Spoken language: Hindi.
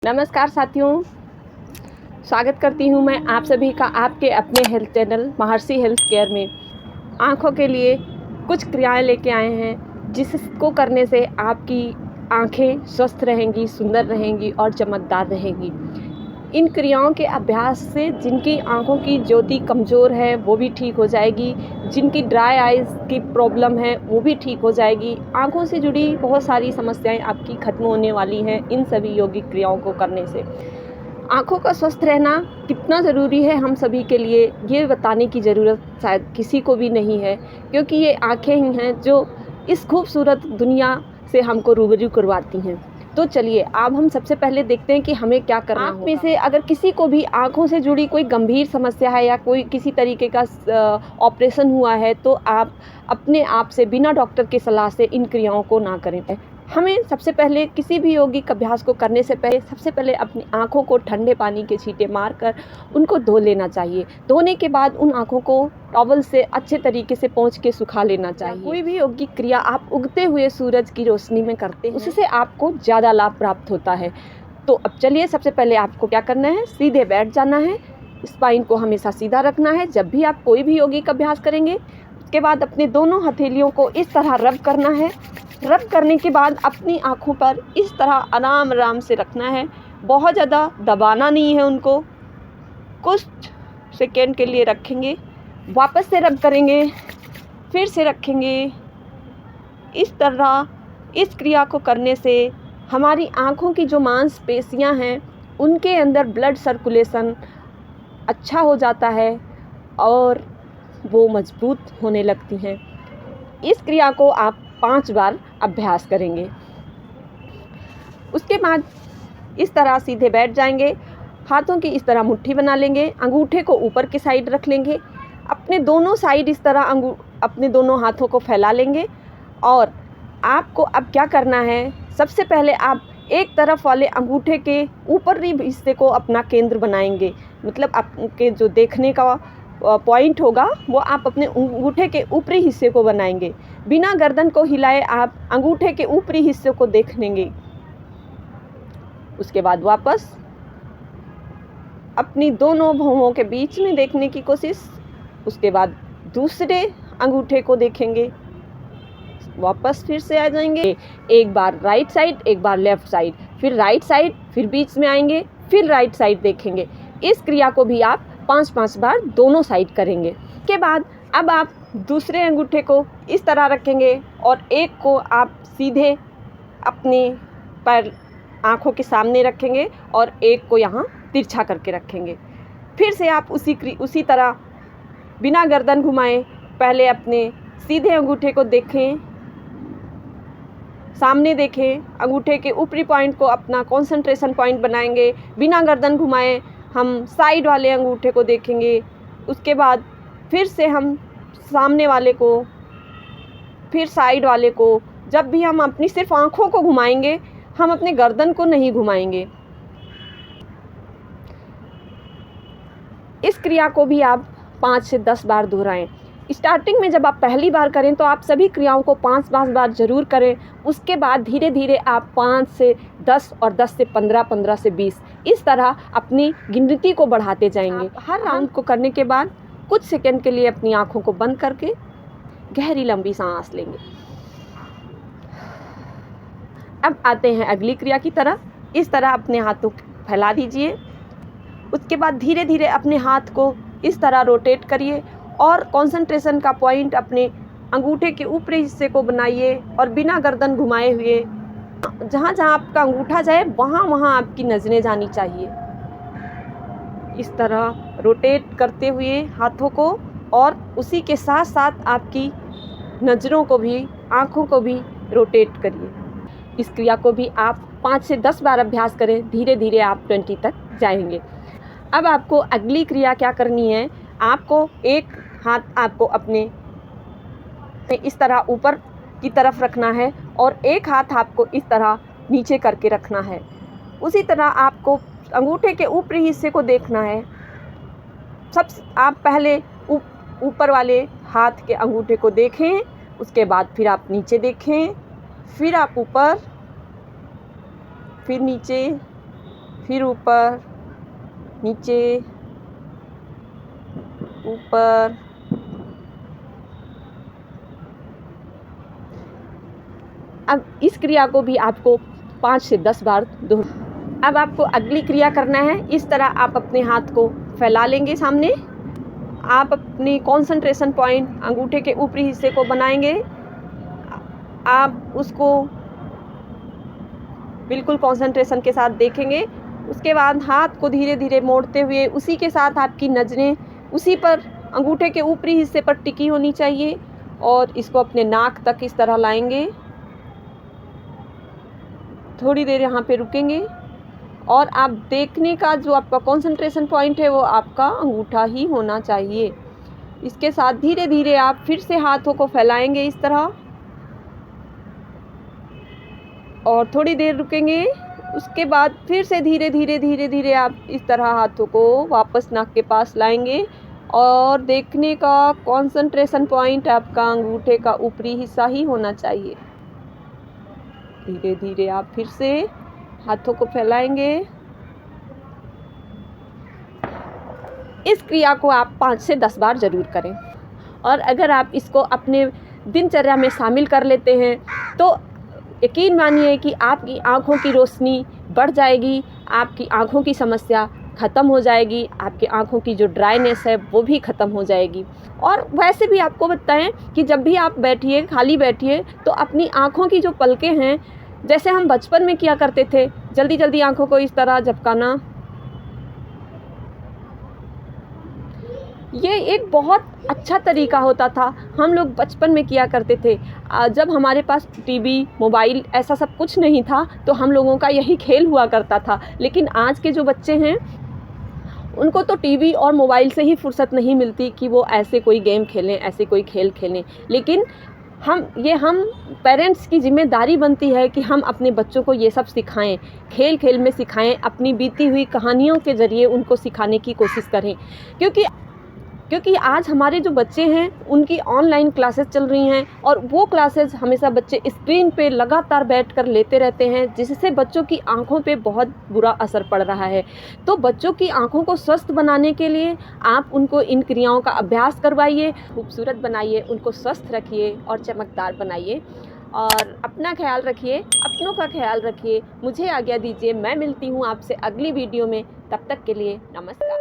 नमस्कार साथियों, स्वागत करती हूँ मैं आप सभी का आपके अपने हेल्थ चैनल महर्षि हेल्थ केयर में। आँखों के लिए कुछ क्रियाएं लेके आए हैं जिसको करने से आपकी आँखें स्वस्थ रहेंगी, सुंदर रहेंगी और चमकदार रहेंगी। इन क्रियाओं के अभ्यास से जिनकी आँखों की ज्योति कमज़ोर है वो भी ठीक हो जाएगी, जिनकी ड्राई आइज़ की प्रॉब्लम है वो भी ठीक हो जाएगी। आँखों से जुड़ी बहुत सारी समस्याएं आपकी ख़त्म होने वाली हैं इन सभी योगिक क्रियाओं को करने से। आँखों का स्वस्थ रहना कितना ज़रूरी है हम सभी के लिए, ये बताने की ज़रूरत शायद किसी को भी नहीं है, क्योंकि ये आँखें ही हैं जो इस खूबसूरत दुनिया से हमको रूबरू करवाती हैं। तो चलिए अब हम सबसे पहले देखते हैं कि हमें क्या करना है। आप में से अगर किसी को भी आँखों से जुड़ी कोई गंभीर समस्या है या कोई किसी तरीके का ऑपरेशन हुआ है तो आप अपने आप से बिना डॉक्टर की सलाह से इन क्रियाओं को ना करें। हमें सबसे पहले किसी भी योगिक अभ्यास को करने से पहले सबसे पहले अपनी आँखों को ठंडे पानी के छींटे मारकर उनको धो लेना चाहिए। धोने के बाद उन आँखों को टॉवल से अच्छे तरीके से पोंछ के सुखा लेना चाहिए। कोई भी योगिक क्रिया आप उगते हुए सूरज की रोशनी में करते हैं, उससे आपको ज़्यादा लाभ प्राप्त होता है। तो अब चलिए सबसे पहले आपको क्या करना है, सीधे बैठ जाना है। स्पाइन को हमेशा सीधा रखना है जब भी आप कोई भी योगिक अभ्यास करेंगे। उसके बाद अपने दोनों हथेलियों को इस तरह रब करना है। रब करने के बाद अपनी आँखों पर इस तरह आराम आराम से रखना है, बहुत ज़्यादा दबाना नहीं है उनको। कुछ सेकेंड के लिए रखेंगे, वापस से रब करेंगे, फिर से रखेंगे। इस तरह इस क्रिया को करने से हमारी आँखों की जो मांसपेशियां हैं उनके अंदर ब्लड सर्कुलेशन अच्छा हो जाता है और वो मजबूत होने लगती हैं। इस क्रिया को आप 5 बार अभ्यास करेंगे। उसके बाद इस तरह सीधे बैठ जाएंगे, हाथों की इस तरह मुट्ठी बना लेंगे, अंगूठे को ऊपर की साइड रख लेंगे, अपने दोनों साइड इस तरह अपने दोनों हाथों को फैला लेंगे। और आपको अब क्या करना है, सबसे पहले आप एक तरफ वाले अंगूठे के ऊपरी हिस्से को अपना केंद्र बनाएंगे, मतलब आपके जो देखने का पॉइंट होगा वो आप अपने अंगूठे के ऊपरी हिस्से को बनाएंगे। बिना गर्दन को हिलाए आप अंगूठे के ऊपरी हिस्से को देख लेंगे। उसके बाद वापस अपनी दोनों भौहों के बीच में देखने की कोशिश। उसके बाद दूसरे अंगूठे को देखेंगे, वापस फिर से आ जाएंगे। एक बार राइट साइड, एक बार लेफ्ट साइड, फिर राइट साइड, फिर बीच में आएंगे, फिर राइट साइड देखेंगे। इस क्रिया को भी आप 5-5 बार दोनों साइड करेंगे। के बाद अब आप दूसरे अंगूठे को इस तरह रखेंगे और एक को आप सीधे अपने पैर आँखों के सामने रखेंगे और एक को यहाँ तिरछा करके रखेंगे। फिर से आप उसी तरह बिना गर्दन घुमाए पहले अपने सीधे अंगूठे को देखें, सामने देखें, अंगूठे के ऊपरी पॉइंट को अपना कंसंट्रेशन पॉइंट बनाएंगे। बिना गर्दन घुमाए हम साइड वाले अंगूठे को देखेंगे। उसके बाद फिर से हम सामने वाले को, फिर साइड वाले को। जब भी हम अपनी सिर्फ आँखों को घुमाएंगे, हम अपने गर्दन को नहीं घुमाएंगे। इस क्रिया को भी आप 5 से 10 बार दोहराएं। स्टार्टिंग में जब आप पहली बार करें तो आप सभी क्रियाओं को 5-5 बार ज़रूर करें। उसके बाद धीरे धीरे आप 5 से 10 और 10 से 15, 15 से 20 इस तरह अपनी गिनती को बढ़ाते जाएंगे। हर राउंड को करने के बाद कुछ सेकंड के लिए अपनी आँखों को बंद करके गहरी लंबी सांस लेंगे। अब आते हैं अगली क्रिया की तरफ। इस तरह अपने हाथों को फैला दीजिए। उसके बाद धीरे धीरे अपने हाथ को इस तरह रोटेट करिए और कंसंट्रेशन का पॉइंट अपने अंगूठे के ऊपरी हिस्से को बनाइए और बिना गर्दन घुमाए हुए जहाँ जहाँ आपका अंगूठा जाए वहाँ वहाँ आपकी नज़रें जानी चाहिए। इस तरह रोटेट करते हुए हाथों को, और उसी के साथ साथ आपकी नज़रों को भी, आँखों को भी रोटेट करिए। इस क्रिया को भी आप 5 से 10 बार अभ्यास करें, धीरे धीरे आप 20 तक जाएंगे। अब आपको अगली क्रिया क्या करनी है, आपको एक हाथ आपको अपने इस तरह ऊपर की तरफ रखना है और एक हाथ आपको इस तरह नीचे करके रखना है। उसी तरह आपको अंगूठे के ऊपरी हिस्से को देखना है। आप पहले ऊपर वाले हाथ के अंगूठे को देखें, उसके बाद फिर आप नीचे देखें, फिर आप ऊपर, फिर नीचे, फिर ऊपर, नीचे, ऊपर। अब इस क्रिया को भी आपको 5 से 10 बार दोहराना। अब आपको अगली क्रिया करना है। इस तरह आप अपने हाथ को फैला लेंगे सामने। आप अपनी कंसंट्रेशन पॉइंट अंगूठे के ऊपरी हिस्से को बनाएंगे। आप उसको बिल्कुल कंसंट्रेशन के साथ देखेंगे। उसके बाद हाथ को धीरे धीरे मोड़ते हुए उसी के साथ आपकी नज़रें उसी पर अंगूठे के ऊपरी हिस्से पर टिकी होनी चाहिए और इसको अपने नाक तक इस तरह लाएंगे। थोड़ी देर यहाँ पे रुकेंगे और आप देखने का जो आपका कंसंट्रेशन पॉइंट है वो आपका अंगूठा ही होना चाहिए। इसके साथ धीरे धीरे आप फिर से हाथों को फैलाएंगे इस तरह और थोड़ी देर रुकेंगे। उसके बाद फिर से धीरे धीरे आप इस तरह हाथों को वापस नाक के पास लाएंगे और देखने का कंसंट्रेशन पॉइंट आपका अंगूठे का ऊपरी हिस्सा ही होना चाहिए। धीरे धीरे आप फिर से हाथों को फैलाएंगे। इस क्रिया को आप 5 से 10 बार ज़रूर करें और अगर आप इसको अपने दिनचर्या में शामिल कर लेते हैं तो यकीन मानिए कि आपकी आँखों की रोशनी बढ़ जाएगी, आपकी आँखों की समस्या ख़त्म हो जाएगी, आपकी आँखों की जो ड्राइनेस है वो भी ख़त्म हो जाएगी। और वैसे भी आपको बताएं कि जब भी आप बैठिए, खाली बैठिए, तो अपनी आँखों की जो पलकें हैं, जैसे हम बचपन में किया करते थे, जल्दी जल्दी आँखों को इस तरह झपकाना, ये एक बहुत अच्छा तरीका होता था। हम लोग बचपन में किया करते थे। जब हमारे पास टीवी, मोबाइल ऐसा सब कुछ नहीं था तो हम लोगों का यही खेल हुआ करता था। लेकिन आज के जो बच्चे हैं उनको तो टीवी और मोबाइल से ही फुर्सत नहीं मिलती कि वो ऐसे कोई गेम खेलें, ऐसे कोई खेल खेलें। लेकिन हम पेरेंट्स की जिम्मेदारी बनती है कि हम अपने बच्चों को ये सब सिखाएं, खेल खेल में सिखाएं, अपनी बीती हुई कहानियों के ज़रिए उनको सिखाने की कोशिश करें। क्योंकि आज हमारे जो बच्चे हैं उनकी ऑनलाइन क्लासेस चल रही हैं और वो क्लासेस हमेशा बच्चे स्क्रीन पे लगातार बैठकर लेते रहते हैं, जिससे बच्चों की आंखों पे बहुत बुरा असर पड़ रहा है। तो बच्चों की आंखों को स्वस्थ बनाने के लिए आप उनको इन क्रियाओं का अभ्यास करवाइए, खूबसूरत बनाइए, उनको स्वस्थ रखिए और चमकदार बनाइए। और अपना ख्याल रखिए, अपनों का ख्याल रखिए। मुझे आज्ञा दीजिए, मैं मिलती हूँ आपसे अगली वीडियो में। तब तक के लिए नमस्कार।